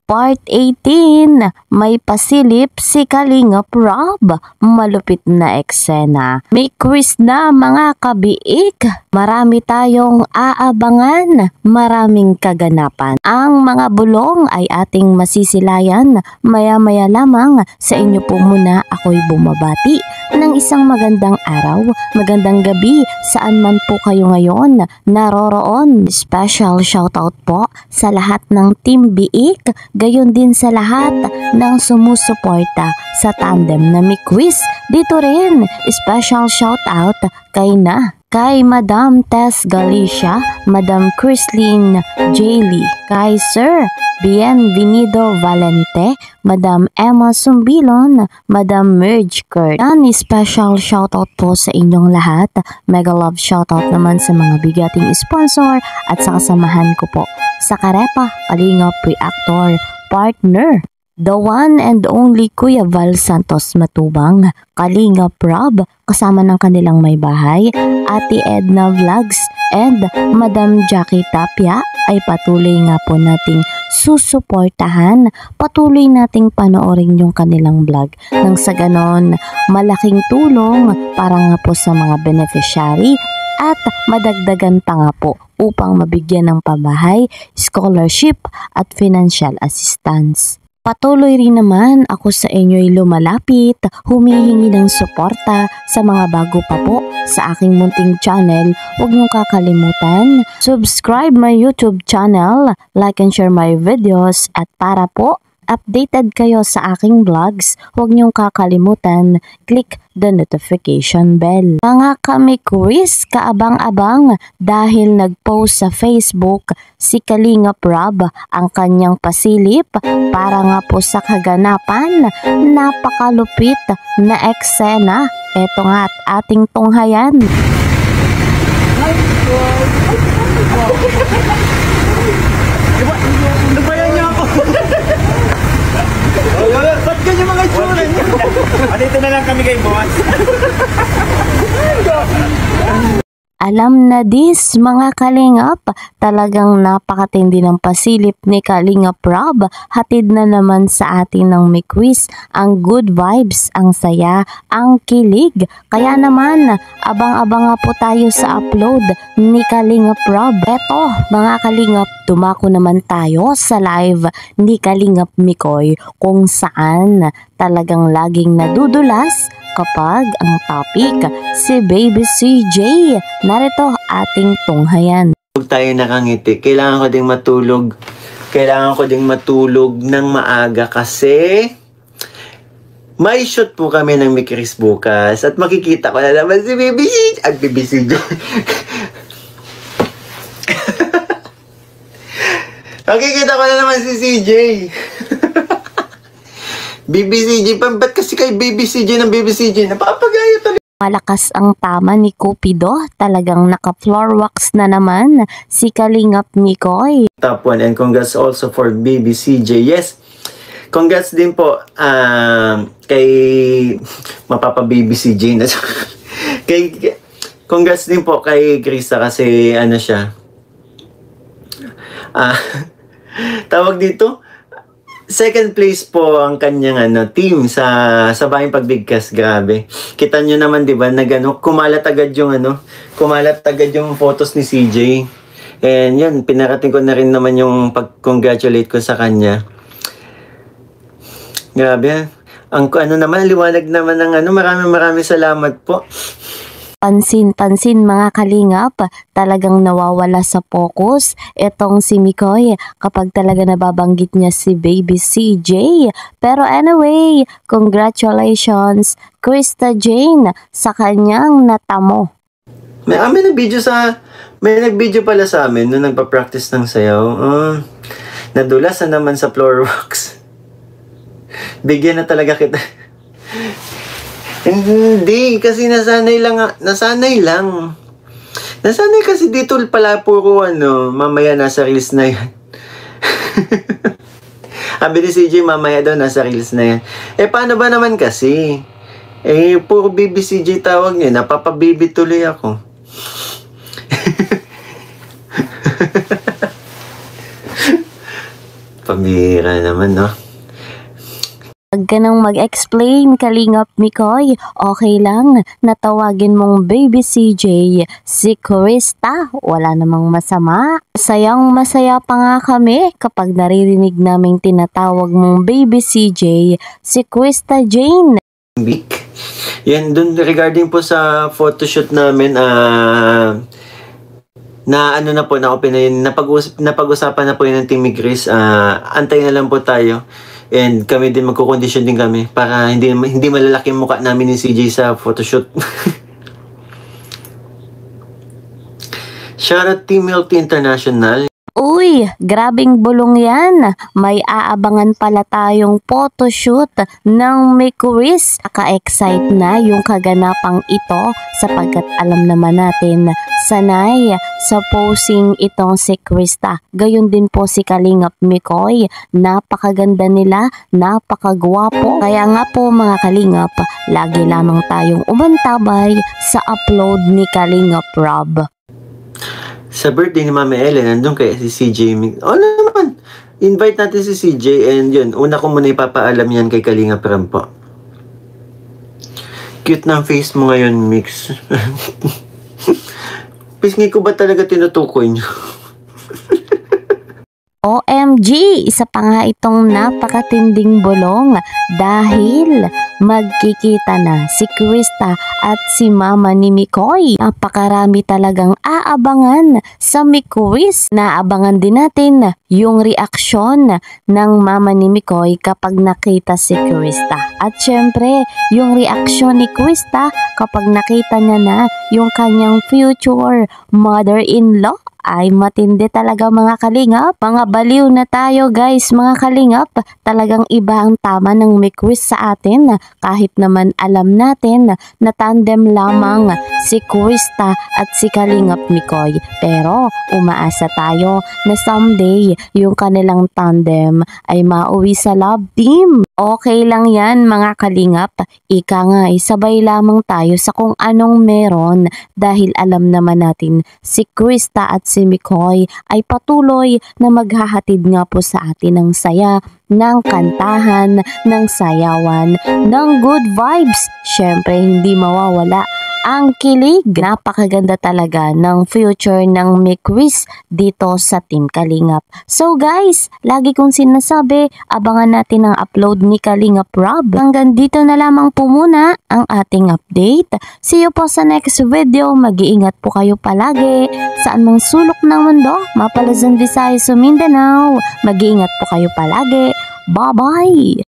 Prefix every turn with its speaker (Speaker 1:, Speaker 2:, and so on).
Speaker 1: Part 18, may pasilip si Kalingap Rob. Malupit na eksena. May quiz na mga kabiik. Marami tayong aabangan. Maraming kaganapan. Ang mga bulong ay ating masisilayan. Maya-maya lamang sa inyo po muna ako'y bumabati ng isang magandang araw, magandang gabi, saan man po kayo ngayon naroroon. Special shoutout po sa lahat ng Team Biik, gayon din sa lahat ng sumusuporta sa tandem na may quiz. Dito rin, special shoutout kay Madam Tess Galicia, Madam Christine Jaylee, kay Sir Bienvenido Valente, Madam Emma Sumbilon, Madam Merge Kurt. Special shoutout po sa inyong lahat. Mega love shoutout naman sa mga bigating sponsor at sa kasamahan ko po sa Karepa Kalingap Reactor Partner, the one and only Kuya Val Santos Matubang, Kalingap Rob, kasama ng kanilang may bahay, Ate Edna Vlogs, and Madam Jackie Tapia ay patuloy nga po nating susuportahan, patuloy nating panoorin yung kanilang vlog. Nang sa ganon, malaking tulong para nga po sa mga beneficiary at madagdagan pa nga po upang mabigyan ng pabahay, scholarship at financial assistance. Patuloy rin naman ako sa inyo'y lumalapit, humihingi ng suporta sa mga bago pa po sa aking munting channel. Huwag niyong kakalimutan, subscribe my YouTube channel, like and share my videos, at para po updated kayo sa aking vlogs, huwag niyong kakalimutan, click the notification bell. Mga kami quiz, kaabang-abang dahil nag-post sa Facebook si Kalingap Rob ang kanyang pasilip para nga po sa kaganapan. Napakalupit na eksena. Ito nga at ating tunghayan.
Speaker 2: Nabayan niyo ako. Ba't ganyan mga itsura niyo? Dito na lang kami kay boss.
Speaker 1: Alam na dis mga Kalingap, talagang napakatindi ng pasilip ni Kalingap Rob. Hatid na naman sa atin ng may quiz ang good vibes, ang saya, ang kilig. Kaya naman, abang-abang nga po tayo sa upload ni Kalingap Rob. Eto mga Kalingap, dumako naman tayo sa live ni Kalingap Mikoy kung saan talagang laging nadudulas kapag ang topic si Baby CJ. Narito ating tunghayan.
Speaker 2: Huwag tayo nakangiti. Kailangan ko ding matulog. Kailangan ko ding matulog ng maaga kasi may shoot po kami ng Mikris bukas at makikita ko na naman si Baby CJ at Baby CJ. Makikita ko na naman si CJ. Baby CJ, ba't kasi kay Baby CJ ng Baby CJ? Napapagaya talaga.
Speaker 1: Malakas ang tama ni Cupido. Talagang naka-floor wax na naman si Kalingap Mikoy.
Speaker 2: Top 1 and congrats also for Baby CJ. Yes, congrats din po kay Mapapa Baby CJ na congrats din po kay Krista kasi ano siya. Tawag dito, second place po ang kanyang team sa Bayang Pagbigkas. Grabe. Kita nyo naman 'di ba, kumalat agad yung photos ni CJ. And yun, pinarating ko na rin naman yung pag-congratulate ko sa kanya. Grabe. Ang naman, liwanag naman ng maraming salamat po.
Speaker 1: Pansin-pansin mga Kalingap, talagang nawawala sa focus itong si Mikoy kapag talaga nababanggit niya si Baby CJ. Pero anyway, congratulations Krista Jane sa kanyang natamo.
Speaker 2: May nag-video pala sa amin nung nagpa-practice ng sayaw. Nadulas na naman sa floor wax. Bigyan na talaga kita. Hindi, kasi nasanay lang. Nasanay kasi dito pala puro mamaya nasa reels na yan. Sabi ni CJ, mamaya daw nasa reels na yan. Paano ba naman kasi? Puro baby CJ tawag niya. Napapababy tuloy ako. Pambira naman, no?
Speaker 1: Huwag ka nang mag-explain, Kalingap Mikoy. Okay lang, natawagin mong baby CJ, si Krista. Wala namang masama. Masaya pa nga kami kapag naririnig naming tinatawag mong baby CJ, si Krista Jane.
Speaker 2: Big. Yan, dun regarding po sa photoshoot namin, na ano na po, napag-usapan na po yun ng Team Chris. Antay na lang po tayo. And kami din, magkukondisyon din kami para hindi malalaki yung mukha namin ni CJ sa photoshoot. Shoutout Team Healthy International.
Speaker 1: Uy, grabing bulong yan. May aabangan pala tayong photoshoot ng Mikuris. Naka-excite na yung kaganapang ito sapagkat alam naman natin sanay sa posing itong si Krista. Gayon din po si Kalingap Mikoy. Napakaganda nila, napakagwapo. Kaya nga po mga Kalingap, lagi lamang tayong umantabay sa upload ni Kalingap Rob.
Speaker 2: Sa birthday ni Mama Ellen, nandun kaya si CJ. Naman, invite natin si CJ and yun, una ko muna ipapaalam yan kay Kalingap Rob po. Cute ng face mo ngayon, Mix. Pisngi ko ba talaga tinutukoy niyo?
Speaker 1: OMG! Isa pa nga itong napakatinding bulong dahil magkikita na si Krista at si Mama ni Mikoy. Napakarami talagang aabangan sa Mikuris. Naabangan din natin yung reaksyon ng Mama ni Mikoy kapag nakita si Krista. At syempre, yung reaksyon ni Krista kapag nakita niya na yung kanyang future mother-in-law. Ay matindi talaga mga Kalingap. Mga baliw na tayo guys mga Kalingap. Talagang iba ang tama ng Mikuris sa atin. Kahit naman alam natin na tandem lamang si Krista at si Kalingap Mikoy. Pero umaasa tayo na someday yung kanilang tandem ay mauwi sa love team. Okay lang yan mga Kalingap. Ika nga sabay lamang tayo sa kung anong meron dahil alam naman natin si Krista at si Mikoy ay patuloy na maghahatid nga po sa atin ng saya, ng kantahan, ng sayawan, ng good vibes. Syempre hindi mawawala ang kilig. Napakaganda talaga ng future ng Mikuris dito sa Team Kalingap. So guys, lagi kong sinasabi, abangan natin ang upload ni Kalingap Rob. Hanggang dito na lamang po muna ang ating update. See you po sa next video. Mag-iingat po kayo palagi saan mang sulok ng mundo, Mapalazon, Visayas o Mindanao. Mag-iingat po kayo palagi. Bye-bye!